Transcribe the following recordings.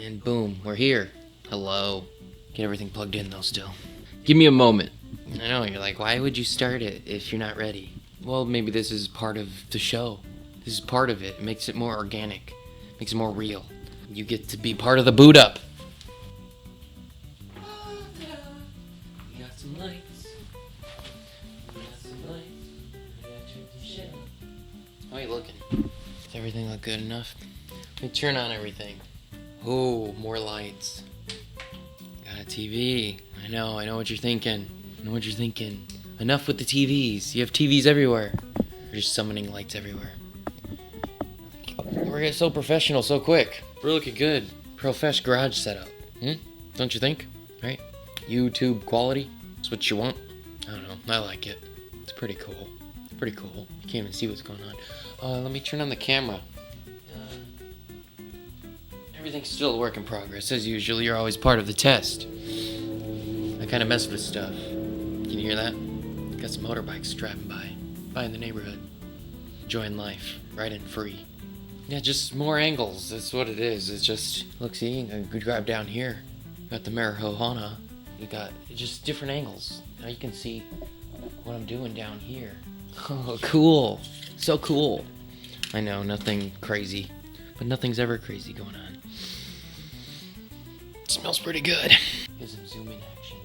And boom, we're here. Hello. Get everything plugged in though still. Give me a moment. I know, you're like, why would you start it if you're not ready? Well, maybe this is part of the show. This is part of it. It makes it more organic. Makes it more real. You get to be part of the boot up. We got some lights. How are you looking? Does everything look good enough? Let me turn on everything. Oh, more lights. Got a TV. I know what you're thinking. Enough with the TVs. You have TVs everywhere. We're just summoning lights everywhere. We're getting so professional so quick. We're looking good. Profesh garage setup. Don't you think? Right? YouTube quality. That's what you want. I don't know. I like it. It's pretty cool. You can't even see what's going on. Let me turn on the camera. Everything's still a work in progress. As usual, you're always part of the test. I kind of mess with stuff. Can you hear that? Got some motorbikes driving by in the neighborhood. Enjoying life. Riding free. Yeah, just more angles. That's what it is. It's just, look, see, a good drive down here. Got the marijuana. You got just different angles. Now you can see what I'm doing down here. Oh, cool. So cool. I know, nothing crazy. But nothing's ever crazy going on. It smells pretty good. Here's some zoom in action.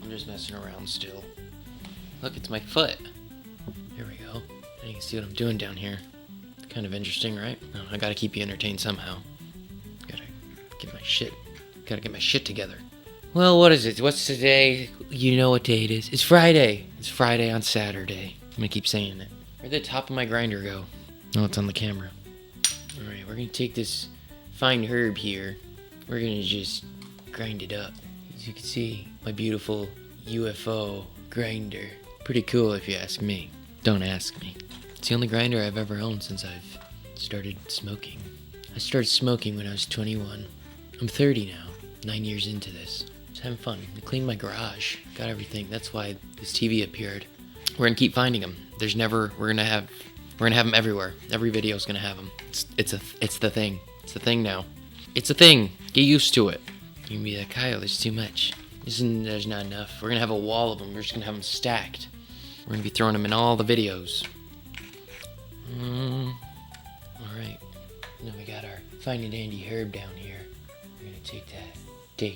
I'm just messing around still. Look, it's my foot. There we go. And you can see what I'm doing down here. Kind of interesting, right? Oh, I gotta keep you entertained somehow. Gotta get my shit together. Well, what is it? What's today? You know what day it is. It's Friday. It's Friday on Saturday. I'm gonna keep saying it. Where'd the top of my grinder go? Oh, it's on the camera. Alright, we're gonna take this fine herb here. We're gonna just grind it up. As you can see, my beautiful UFO grinder. Pretty cool if you ask me. Don't ask me. It's the only grinder I've ever owned since I've started smoking. I started smoking when I was 21. I'm 30 now, 9 years into this. Just having fun. I cleaned my garage, got everything. That's why this TV appeared. We're gonna keep finding them. We're gonna have them everywhere. Every video's gonna have them. It's the thing. It's the thing now. It's a thing. Get used to it. You can be like, Kyle, there's too much. There's not enough. We're gonna have a wall of them. We're just gonna have them stacked. We're gonna be throwing them in all the videos. Alright. Now we got our fine and dandy herb down here. We're gonna take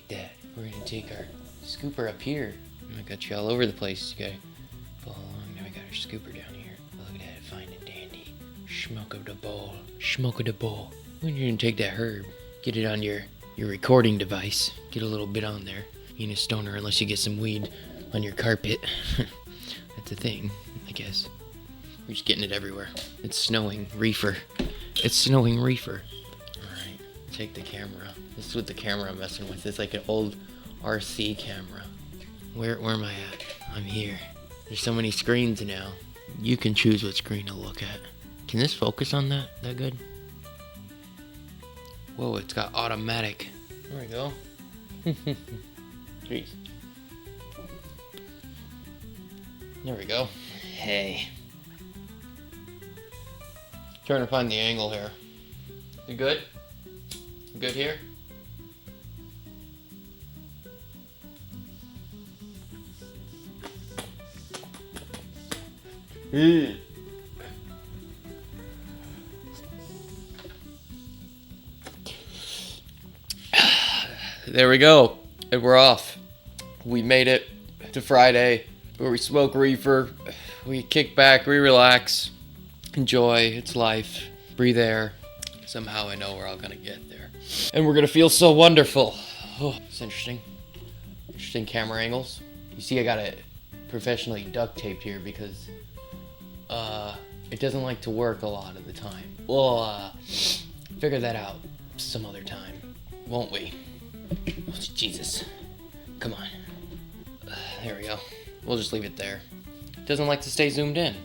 that. We're gonna take our scooper up here. I got you all over the place. You gotta follow along. Now we got our scooper down here. Look at that, fine and dandy. Smoke of the bowl. When you're gonna take that herb, get it on your recording device. Get a little bit on there. You ain't a stoner unless you get some weed on your carpet. That's a thing, I guess. We're just getting it everywhere. It's snowing reefer. Alright, take the camera. This is what the camera I'm messing with. It's like an old RC camera. Where am I at? I'm here. There's so many screens now. You can choose what screen to look at. Can this focus on that good? Whoa, it's got automatic. There we go. Jeez. There we go. Hey. Trying to find the angle here. You good? You good here? There we go. And we're off. We made it to Friday where we smoke reefer. We kick back, we relax. Enjoy, it's life. Breathe air. Somehow I know we're all gonna get there. And we're gonna feel so wonderful. Oh, it's interesting. Interesting camera angles. You see I got it professionally duct taped here because it doesn't like to work a lot of the time. We'll figure that out some other time, won't we? Oh, Jesus. Come on. There we go. We'll just leave it there. It doesn't like to stay zoomed in.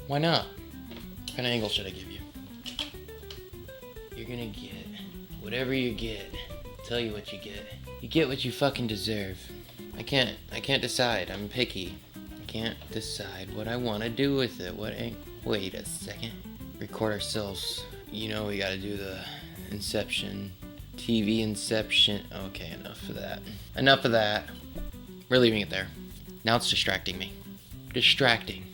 Why not? What kind of angle should I give you? You're gonna get whatever you get. I'll tell you what you get. You get what you fucking deserve. I can't decide. I'm picky. I can't decide what I want to do with it. Wait a second. Record ourselves. You know we gotta do the Inception TV Inception. Okay, enough of that. Enough of that. We're leaving it there. Now it's distracting me. Distracting.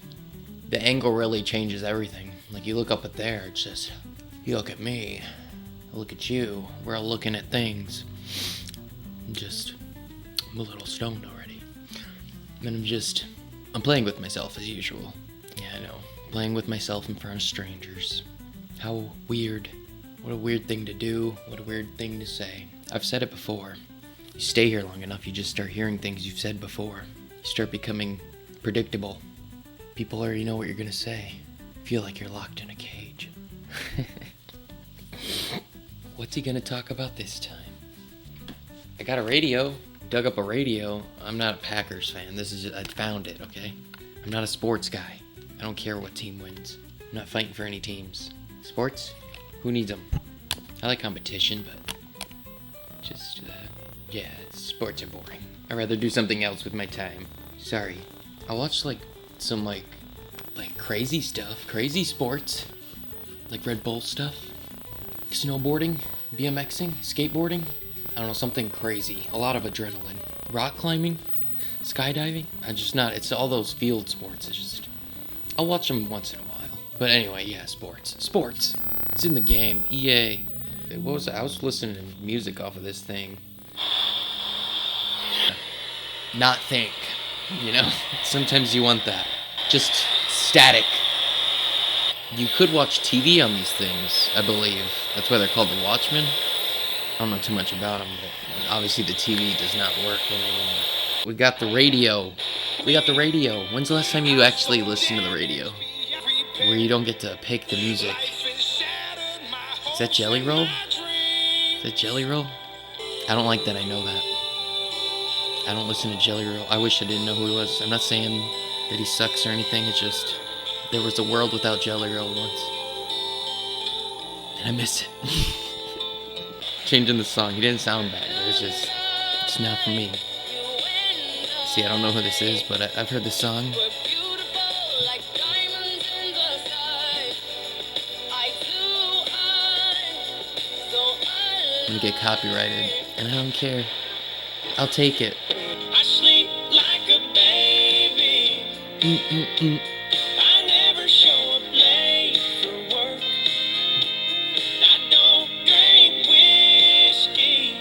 The angle really changes everything. Like, you look up at there, it's just, you look at me, I look at you, we're all looking at things. I'm a little stoned already. And I'm playing with myself as usual. Yeah, I know. Playing with myself in front of strangers. How weird. What a weird thing to do. What a weird thing to say. I've said it before. You stay here long enough, you just start hearing things you've said before. You start becoming predictable. People already know what you're gonna say. Feel like you're locked in a cage. What's he gonna talk about this time? I got a radio. Dug up a radio. I'm not a Packers fan. I found it, okay? I'm not a sports guy. I don't care what team wins. I'm not fighting for any teams. Sports? Who needs them? I like competition, but sports are boring. I'd rather do something else with my time. Sorry. I watched some crazy stuff, crazy sports, like Red Bull stuff, snowboarding, BMXing, skateboarding. I don't know, something crazy. A lot of adrenaline. Rock climbing, skydiving. It's all those field sports. I'll watch them once in a while. But anyway, yeah, sports. It's in the game. EA. What was it? I was listening to music off of this thing. Not think, Sometimes you want that. Just static. You could watch TV on these things, I believe. That's why they're called the Watchmen. I don't know too much about them, but obviously the TV does not work anymore. We got the radio. When's the last time you actually listened to the radio? Where you don't get to pick the music. Is that Jelly Roll? I don't like that I know that. I don't listen to Jelly Roll. I wish I didn't know who he was. I'm not saying that he sucks or anything. It's just, there was a world without Jelly Roll once. And I miss it. Changing the song. He didn't sound bad. It's not for me. See, I don't know who this is, but I've heard the song. I'm gonna get copyrighted, and I don't care. I'll take it. I sleep like a baby. I never show up late for work. I don't drink whiskey.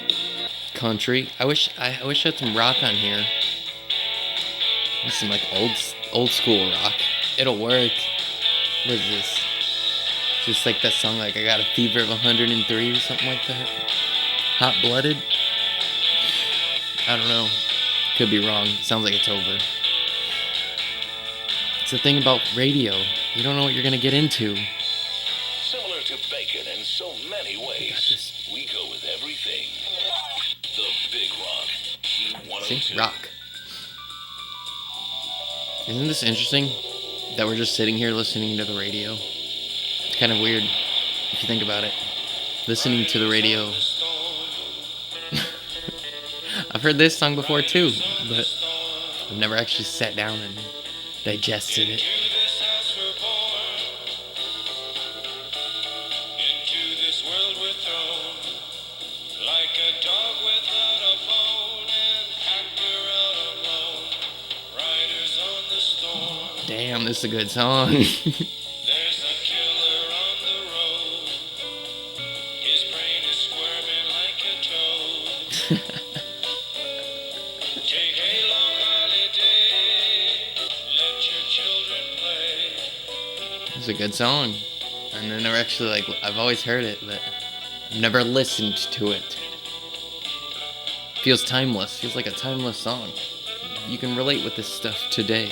Country. I wish I had some rock on here. This is old school rock. It'll work. What is this? Just like that song, I got a fever of 103 or something like that. Hot blooded. I don't know. Could be wrong. Sounds like it's over. It's the thing about radio. You don't know what you're gonna get into. Similar to bacon in so many ways, we go with everything. The Big Rock. See? Rock. Isn't this interesting? That we're just sitting here listening to the radio? It's kind of weird, if you think about it. Listening to the radio. I've heard this song before too, but I've never actually sat down and digested it. Damn, this is a good song. There's a killer on the road. His brain is squirming like a toad. Take a long holiday. Let your children play. It's a good song. And I never actually, I've always heard it, but I've never listened to it. Feels timeless. Feels like a timeless song. You can relate with this stuff today.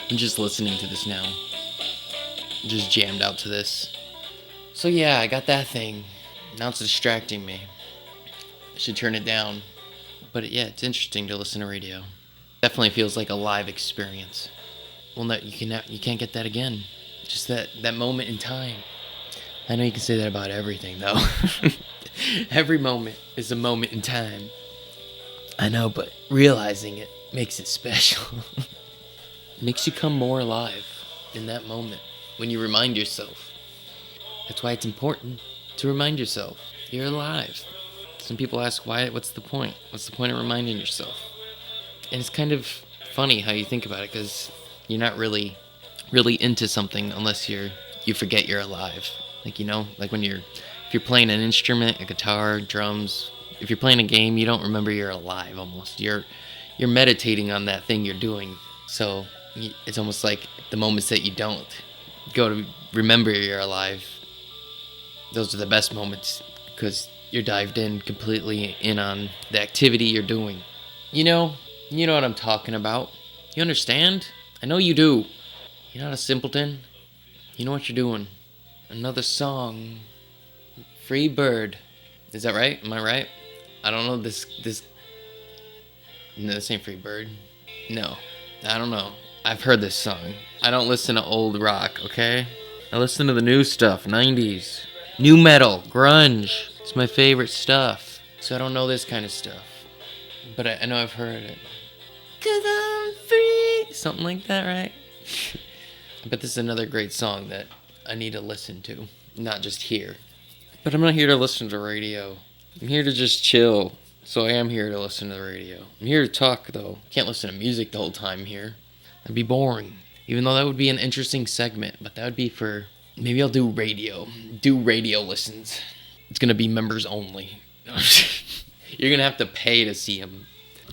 I'm just listening to this now. I'm just jammed out to this. So yeah, I got that thing. Now it's distracting me. I should turn it down. But yeah, it's interesting to listen to radio. Definitely feels like a live experience. Well, no, you can't get that again. Just that moment in time. I know you can say that about everything, though. Every moment is a moment in time. I know, but realizing it makes it special. Makes you come more alive in that moment when you remind yourself. That's why it's important to remind yourself. You're alive. Some people ask why. What's the point? What's the point of reminding yourself? And it's kind of funny how you think about it, because you're not really into something unless you forget you're alive. Like, like if you're playing an instrument, a guitar, drums, if you're playing a game, you don't remember you're alive almost. You're meditating on that thing you're doing. So it's almost like the moments that you don't go to remember you're alive, those are the best moments, because you're dived in completely in on the activity you're doing. You know what I'm talking about. You understand? I know you do. You're not a simpleton. You know what you're doing. Another song. Free Bird. Is that right? Am I right? I don't know this. No, this ain't Free Bird. No. I don't know. I've heard this song. I don't listen to old rock, okay? I listen to the new stuff, 90s. New metal, grunge. It's my favorite stuff. So I don't know this kind of stuff. But I know I've heard it. 'Cause I'm free. Something like that, right? I bet this is another great song that I need to listen to. Not just hear. But I'm not here to listen to radio. I'm here to just chill. So I am here to listen to the radio. I'm here to talk, though. Can't listen to music the whole time here. That'd be boring. Even though that would be an interesting segment. But that would be for... Maybe I'll do radio. Do radio listens. It's going to be members only. You're going to have to pay to see them.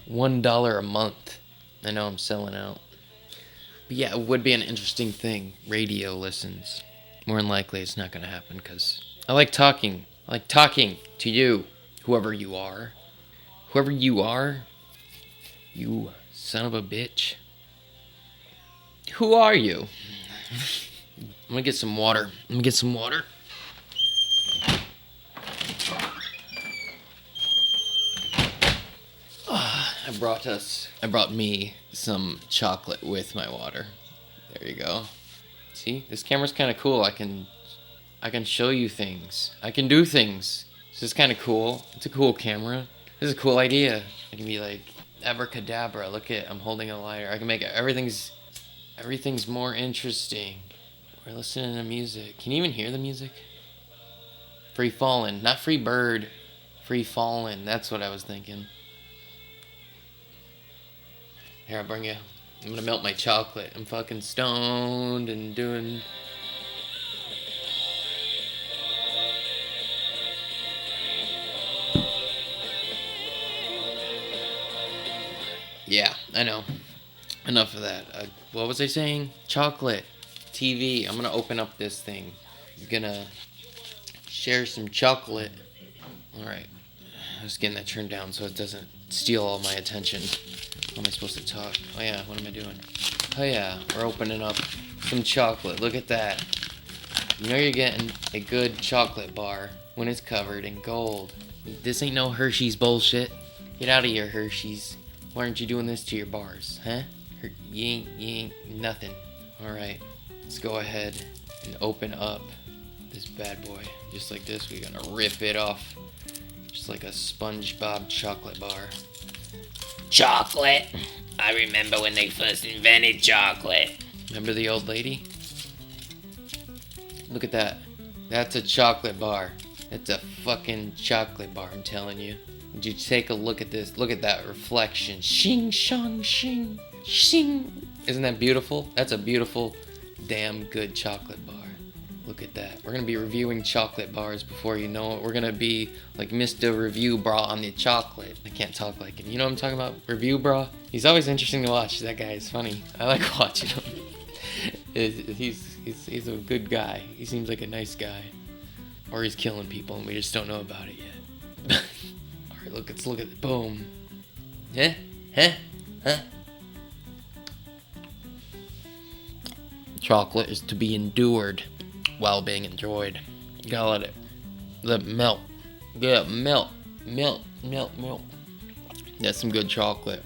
$1 a month. I know I'm selling out. But yeah, it would be an interesting thing. Radio listens. More than likely it's not going to happen, because I like talking. I like talking to you. Whoever you are. Whoever you are. You son of a bitch. Who are you? I'm gonna get some water. I brought me some chocolate with my water. There you go. See, this camera's kind of cool. I can show you things. I can do things. This is kind of cool. It's a cool camera. This is a cool idea. I can be like, abracadabra. Look at, I'm holding a lighter. I can make it, everything's more interesting. We're listening to music. Can you even hear the music? Free Fallin', not Free Bird. Free Fallin', that's what I was thinking. Here, I'll bring you. I'm gonna melt my chocolate. I'm fucking stoned and doing... Yeah, I know. Enough of that. What was I saying? Chocolate. TV. I'm gonna open up this thing. I'm gonna share some chocolate. Alright. I was getting that turned down so it doesn't steal all my attention. How am I supposed to talk? Oh yeah, what am I doing? Oh yeah, we're opening up some chocolate. Look at that. You know you're getting a good chocolate bar when it's covered in gold. This ain't no Hershey's bullshit. Get out of here, Hershey's. Why aren't you doing this to your bars, huh? You ain't nothing. Alright, let's go ahead and open up this bad boy. Just like this, we're gonna rip it off. Just like a SpongeBob chocolate bar. Chocolate. I remember when they first invented chocolate. Remember the old lady? Look at that. That's a chocolate bar. That's a fucking chocolate bar, I'm telling you. Would you take a look at this? Look at that reflection. Shing, shang, shing, shing. Isn't that beautiful? That's a beautiful, damn good chocolate bar. Look at that. We're going to be reviewing chocolate bars before you know it. We're going to be like Mr. Review Bra on the chocolate. I can't talk like him. You know what I'm talking about? Review Bra? He's always interesting to watch. That guy is funny. I like watching him. He's a good guy. He seems like a nice guy. Or he's killing people and we just don't know about it yet. Alright, let's look at it. Boom. Huh? Chocolate is to be endured while being enjoyed. You gotta let it melt. Yeah, melt. That's some good chocolate.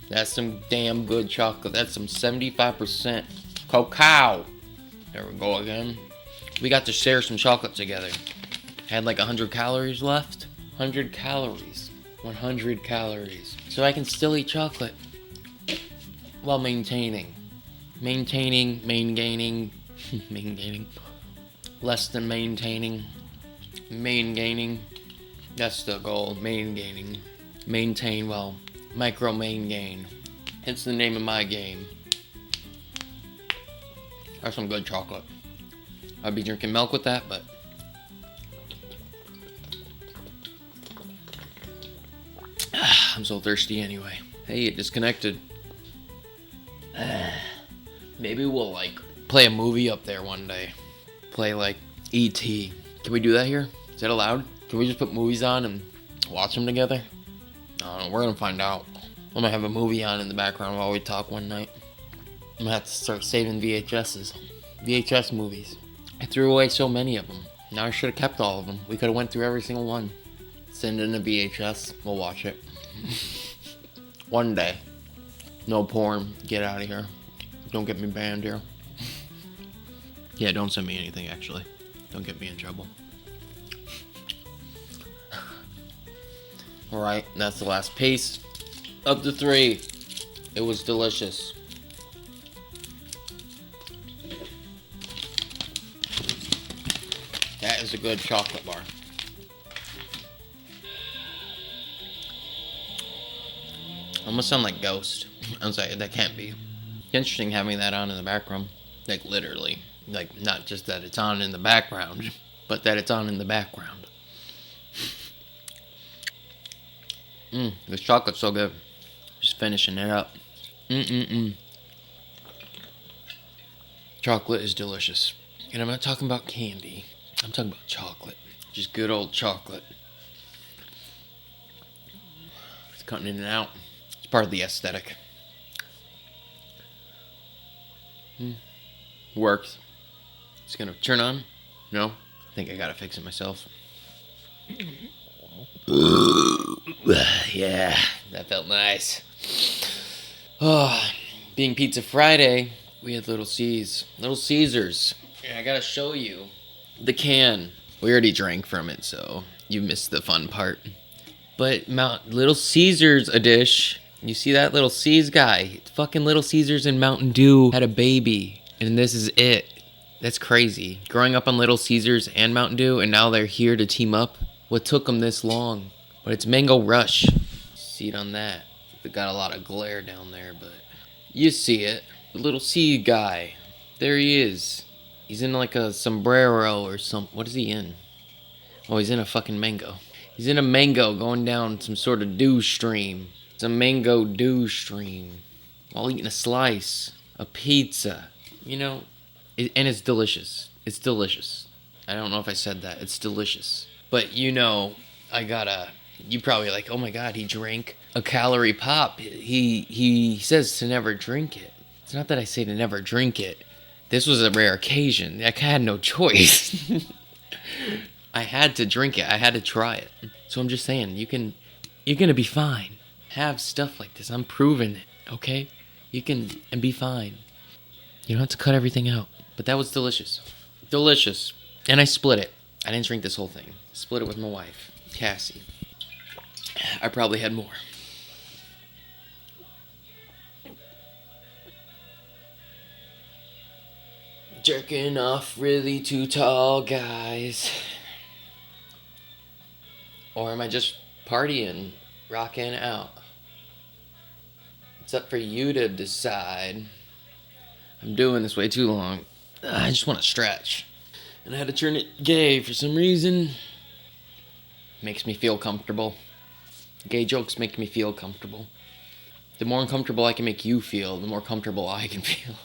That's some damn good chocolate. That's some 75% cacao. There we go again. We got to share some chocolate together. Had like 100 calories left. 100 calories. 100 calories. So I can still eat chocolate while maintaining. Maintaining. Less than maintaining. Main gaining. That's the goal. Maintain, micro main gain. Hence the name of my game. That's some good chocolate. I'd be drinking milk with that, but I'm so thirsty anyway. Hey, it disconnected. Maybe we'll like play a movie up there one day. Play like E.T. Can we do that here? Is that allowed? Can we just put movies on and watch them together? I don't know. We're gonna find out. I'm gonna have a movie on in the background while we talk one night. I'm gonna have to start saving VHS movies. I threw away so many of them. Now I should have kept all of them. We could have went through every single one. Send in a VHS. We'll watch it. One day. No porn. Get out of here. Don't get me banned here. Yeah, don't send me anything, actually. Don't get me in trouble. Alright, that's the last piece of the 3. It was delicious. That is a good chocolate bar. Almost sound like Ghost. I'm sorry, that can't be. Interesting having that on in the background. Like literally. Like not just that it's on in the background, but that it's on in the background. This chocolate's so good. Just finishing it up. Chocolate is delicious. And I'm not talking about candy. I'm talking about chocolate. Just good old chocolate. It's cutting in and out. It's part of the aesthetic. Works. It's gonna turn on. No? I think I gotta fix it myself. Yeah, that felt nice. Oh, being Pizza Friday, we had Little Caesars. Yeah, I gotta show you the can. We already drank from it, so you missed the fun part. But Little Caesars a dish. You see that Little Caesars guy? Fucking Little Caesars and Mountain Dew had a baby, and this is it. That's crazy. Growing up on Little Caesars and Mountain Dew, and now they're here to team up. What took them this long? But it's Mango Rush. See it on that. It got a lot of glare down there, but you see it. The Little C guy. There he is. He's in like a sombrero or something. What is he in? Oh, he's in a fucking mango. He's in a mango going down some sort of dew stream. It's a mango dew stream. While eating a slice. A pizza. You know, and it's delicious. It's delicious. I don't know if I said that. It's delicious. But you know, you probably like, oh my god, he drank a calorie pop. He says to never drink it. It's not that I say to never drink it. This was a rare occasion. I had no choice. I had to drink it. I had to try it. So I'm just saying, you're gonna be fine. Have stuff like this. I'm proving it, okay? You can and be fine. You don't have to cut everything out. But that was delicious. Delicious. And I split it. I didn't drink this whole thing. Split it with my wife, Cassie. I probably had more. Jerking off really too tall guys. Or am I just partying, rocking out? It's up for you to decide. I'm doing this way too long. I just want to stretch. And I had to turn it gay for some reason. Makes me feel comfortable. Gay jokes make me feel comfortable. The more uncomfortable I can make you feel, the more comfortable I can feel.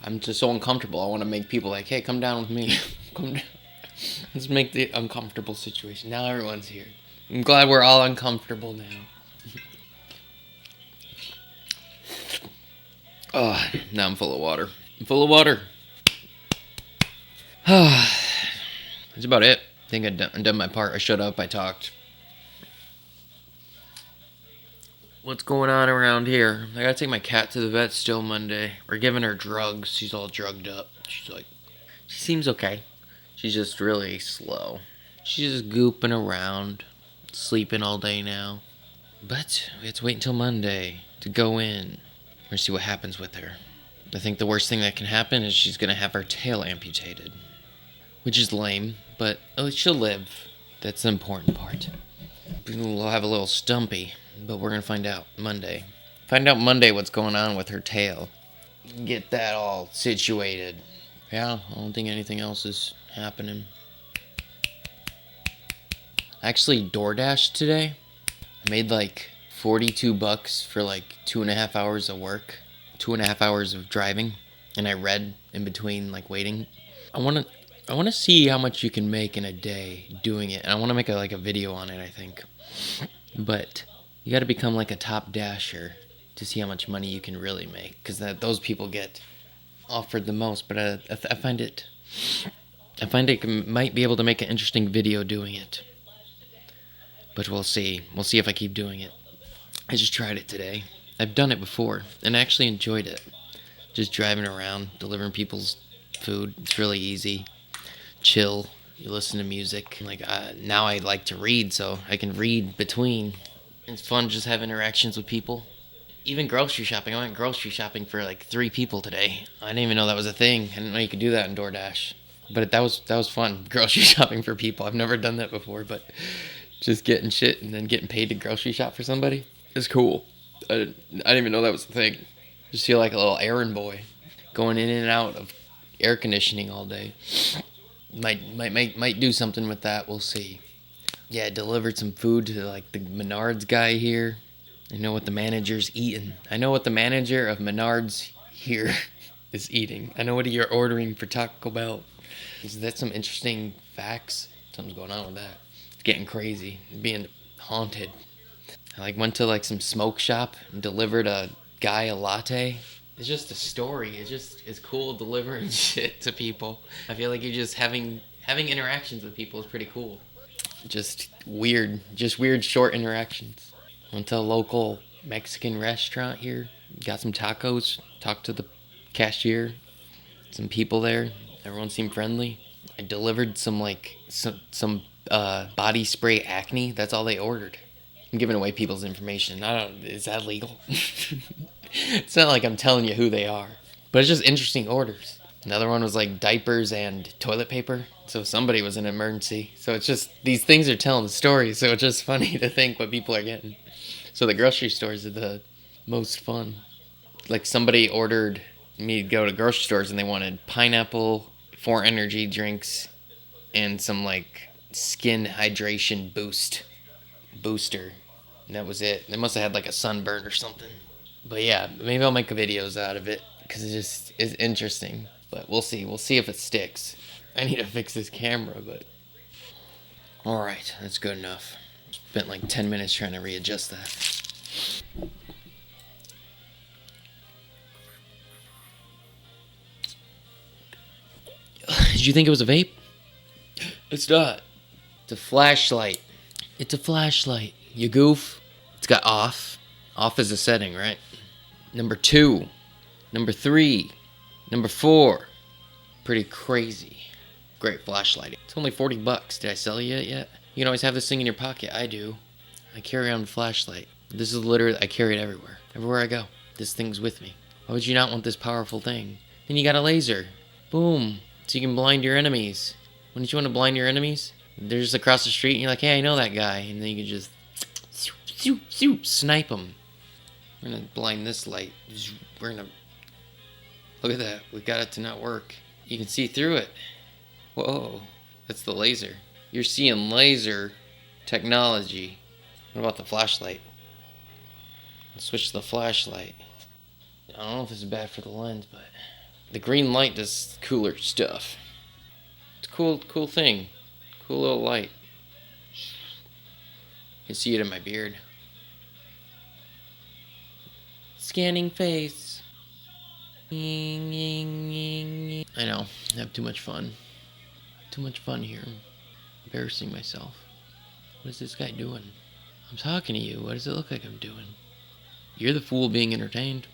I'm just so uncomfortable. I want to make people like, hey, come down with me. Come down. Let's make the uncomfortable situation. Now everyone's here. I'm glad we're all uncomfortable now. Oh, now I'm full of water. I'm full of water. That's about it. I think I've done my part. I shut up. I talked. What's going on around here? I gotta take my cat to the vet still Monday. We're giving her drugs. She's all drugged up. She seems okay. She's just really slow. She's just gooping around. Sleeping all day now. But we have to wait until Monday to go in. We're gonna see what happens with her. I think the worst thing that can happen is she's gonna have her tail amputated. which is lame, but at least she'll live. That's the important part. We'll have a little stumpy, but we're gonna find out Monday. Find out Monday what's going on with her tail. Get that all situated. Yeah, I don't think anything else is happening. I actually DoorDashed today. I made like $42 for like 2.5 hours of work, 2.5 hours of driving, and I read in between, like waiting. I want to see how much you can make in a day doing it, and I want to make a video on it, I think. But you got to become like a top dasher to see how much money you can really make, because those people get offered the most. But I find it might be able to make an interesting video doing it. But we'll see. We'll see if I keep doing it. I just tried it today. I've done it before, and I actually enjoyed it. Just driving around, delivering people's food. It's really easy. Chill. You listen to music. Like now I like to read, so I can read between. It's fun just have interactions with people. Even grocery shopping. I went grocery shopping for like 3 people today. I didn't even know that was a thing. I didn't know you could do that in DoorDash. But that was fun. Grocery shopping for people. I've never done that before, but just getting shit and then getting paid to grocery shop for somebody is cool. I didn't even know that was a thing. Just feel like a little errand boy going in and out of air conditioning all day. Might do something with that. We'll see. Yeah, I delivered some food to like the Menards guy here. I know what the manager's eating. I know what the manager of Menards here is eating. I know what you're ordering for Taco Bell. Is that some interesting facts? Something's going on with that. It's getting crazy. Being haunted. I went to some smoke shop and delivered a guy a latte. It's just a story. It's cool delivering shit to people. I feel like you're just having interactions with people is pretty cool. Just weird short interactions. Went to a local Mexican restaurant here. Got some tacos. Talked to the cashier. Some people there. Everyone seemed friendly. I delivered some body spray acne. That's all they ordered. I'm giving away people's information. Is that legal? It's not like I'm telling you who they are. But it's just interesting orders. Another one was diapers and toilet paper. So somebody was in an emergency. So it's just, these things are telling the story. So it's just funny to think what people are getting. So the grocery stores are the most fun. Somebody ordered me to go to grocery stores and they wanted pineapple, 4 energy drinks, and some skin hydration booster. And that was it. They must have had a sunburn or something. But yeah, maybe I'll make videos out of it because it just is interesting. But we'll see. We'll see if it sticks. I need to fix this camera, but... Alright, that's good enough. Spent 10 minutes trying to readjust that. Did you think it was a vape? It's not. It's a flashlight. It's a flashlight. You goof. It's got off. Off is a setting, right? Number 2. Number 3. Number 4. Pretty crazy. Great flashlight. It's only $40. Did I sell you it yet? You can always have this thing in your pocket. I do. I carry on a flashlight. This is literally, I carry it everywhere. Everywhere I go. This thing's with me. Why would you not want this powerful thing? Then you got a laser. Boom. So you can blind your enemies. Wouldn't you want to blind your enemies? They're just across the street and you're like, hey, I know that guy. And then you can just snipe them. We're going to blind this light. We're going to... Look at that. We got it to not work. You can see through it. Whoa. That's the laser. You're seeing laser technology. What about the flashlight? Let's switch to the flashlight. I don't know if this is bad for the lens, but... The green light does cooler stuff. It's a cool thing. Cool little light. You can see it in my beard. Scanning face. I know. I have too much fun. Too much fun here. Embarrassing myself. What is this guy doing? I'm talking to you. What does it look like I'm doing? You're the fool being entertained.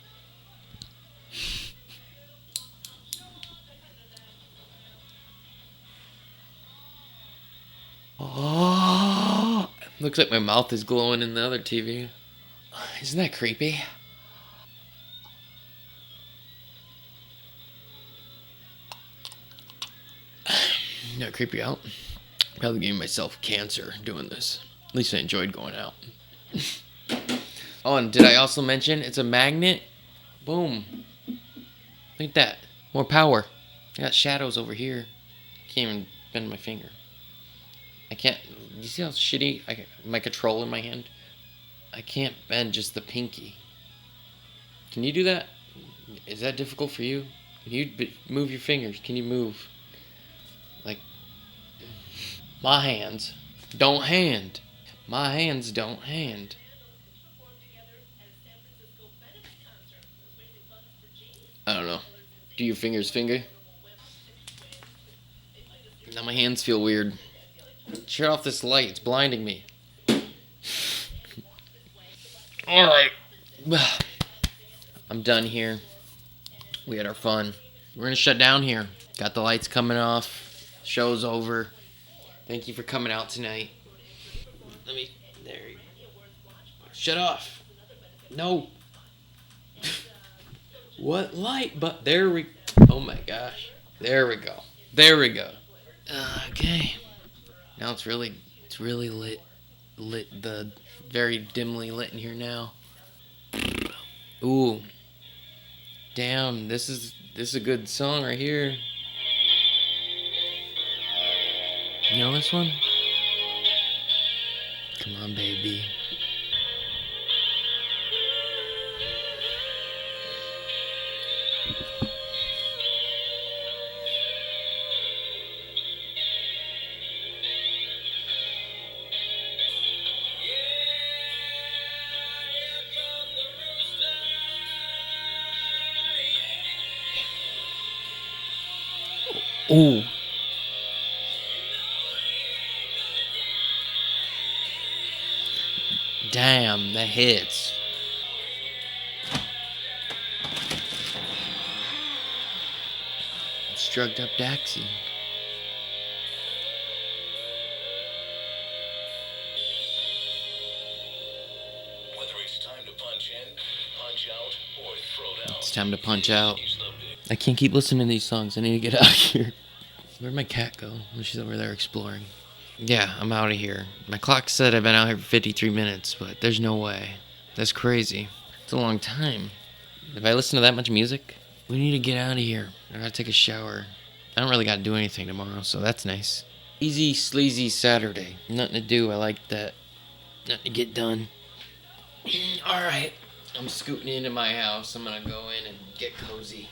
Oh, looks like my mouth is glowing in the other TV. Isn't that creepy? Not creep you out? Probably giving myself cancer doing this. At least I enjoyed going out. Oh, and did I also mention it's a magnet? Boom. Look at that. More power. I got shadows over here. Can't even bend my finger. I can't. You see how shitty my control in my hand? I can't bend just the pinky. Can you do that? Is that difficult for you? Can you move your fingers? Can you move? Like, my hands don't hand. My hands don't hand. I don't know. Do your fingers finger? Now my hands feel weird. Shut off this light. It's blinding me. Alright. I'm done here. We had our fun. We're gonna shut down here. Got the lights coming off. Show's over. Thank you for coming out tonight. There you go. Shut off. No. What light? But there we... Oh my gosh. There we go. There we go. Okay. Now it's really lit. Very dimly lit in here now. Ooh. Damn, this is a good song right here. You know this one? Come on, baby. Ooh. Damn, that hits. It's drugged up Daxi. Whether it's time to punch in, punch out, or throw down. It's time to punch out. I can't keep listening to these songs. I need to get out of here. Where'd my cat go? She's over there exploring. Yeah, I'm out of here. My clock said I've been out here for 53 minutes, but there's no way. That's crazy. It's a long time. If I listen to that much music, we need to get out of here. I gotta take a shower. I don't really gotta do anything tomorrow, so that's nice. Easy, sleazy Saturday. Nothing to do. I like that. Nothing to get done. Alright. I'm scooting into my house. I'm gonna go in and get cozy.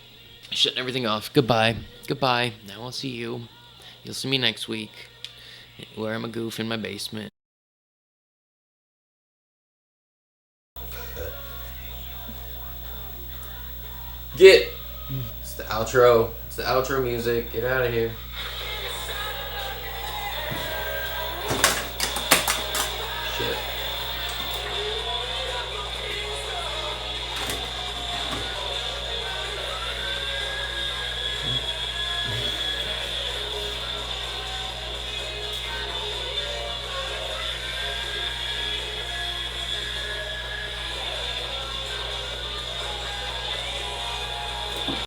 Shutting everything off. Goodbye. Goodbye. Now I'll see you. You'll see me next week, where I'm a goof in my basement. Get! It's the outro. It's the outro music. Get out of here. Shit.